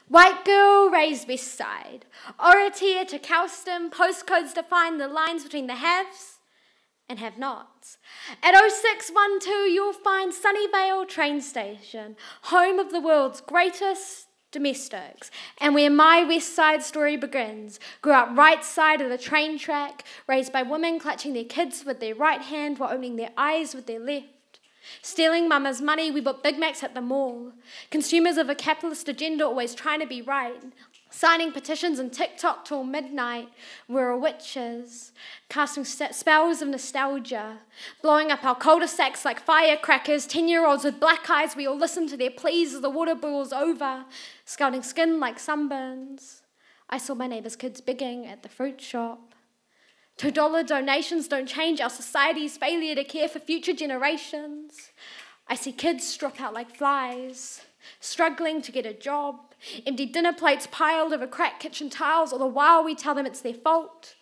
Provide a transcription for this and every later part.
White girl raised West Side. Oratia to Cowston, postcodes define the lines between the haves and have-nots. At 0612 you'll find Sunnyvale train station, home of the world's greatest domestics, and where my West Side story begins. Grew up right side of the train track, raised by women clutching their kids with their right hand while opening their eyes with their left. Stealing mama's money, we bought Big Macs at the mall. Consumers of a capitalist agenda always trying to be right. Signing petitions and TikTok till midnight. We're witches, casting spells of nostalgia. Blowing up our cul-de-sacs like firecrackers. 10-year-olds with black eyes, we all listen to their pleas as the water boils over. Scalding skin like sunburns. I saw my neighbour's kids begging at the fruit shop. $2 donations don't change our society's failure to care for future generations. I see kids drop out like flies, struggling to get a job, empty dinner plates piled over cracked kitchen tiles, all the while we tell them it's their fault,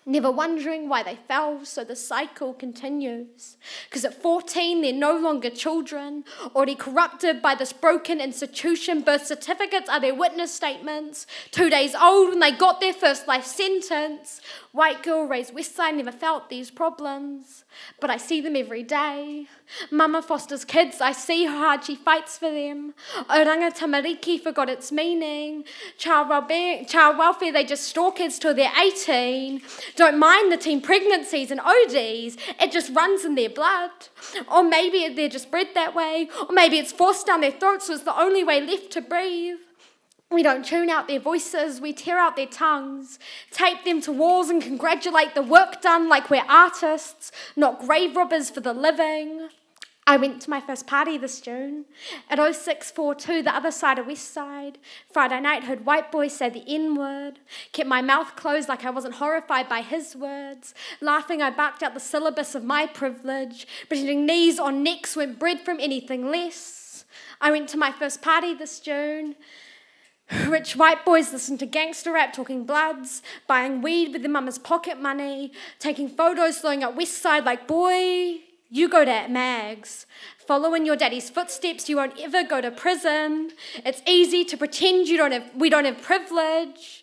never wondering why they fell, so the cycle continues. Because at 14, they're no longer children, already corrupted by this broken institution. Birth certificates are their witness statements. 2 days old when they got their first life sentence. White girl raised West Side never felt these problems, but I see them every day. Mama fosters kids, I see how hard she fights for them. Oranga tamariki forgot its meaning. Child welfare, they just store kids till they're 18. Don't mind the teen pregnancies and ODs, it just runs in their blood. Or maybe they're just bred that way, or maybe it's forced down their throats so it's the only way left to breathe. We don't tune out their voices, we tear out their tongues, tape them to walls and congratulate the work done like we're artists, not grave robbers for the living. I went to my first party this June, at 0642, the other side of West Side. Friday night, heard white boys say the N-word, kept my mouth closed like I wasn't horrified by his words. Laughing, I barked out the syllabus of my privilege, pretending knees on necks weren't bred from anything less. I went to my first party this June. Rich white boys listen to gangster rap, talking bloods, buying weed with their mama's pocket money, taking photos, throwing up West Side like, boy, you go to Mags. Follow in your daddy's footsteps, you won't ever go to prison. It's easy to pretend we don't have privilege.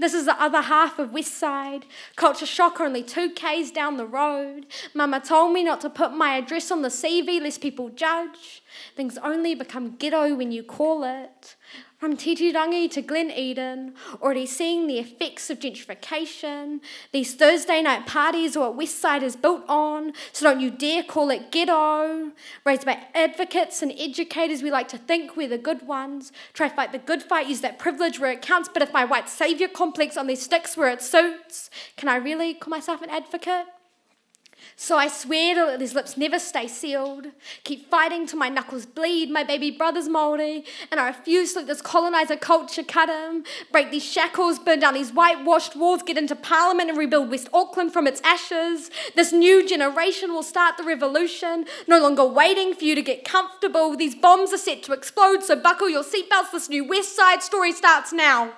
This is the other half of West Side. Culture shock only 2 Ks down the road. Mama told me not to put my address on the CV lest people judge. Things only become ghetto when you call it. From Titirangi to Glen Eden, already seeing the effects of gentrification. These Thursday night parties are what West Side is built on, so don't you dare call it ghetto. Raised by advocates and educators, we like to think we're the good ones. Try fight the good fight, use that privilege where it counts, but if my white saviour complex only sticks where it suits, can I really call myself an advocate? So I swear to these lips never stay sealed. Keep fighting till my knuckles bleed. My baby brother's Māori, and I refuse to let this coloniser culture cut him. Break these shackles, burn down these whitewashed walls, get into Parliament and rebuild West Auckland from its ashes. This new generation will start the revolution, no longer waiting for you to get comfortable. These bombs are set to explode, so buckle your seatbelts. This new West Side story starts now.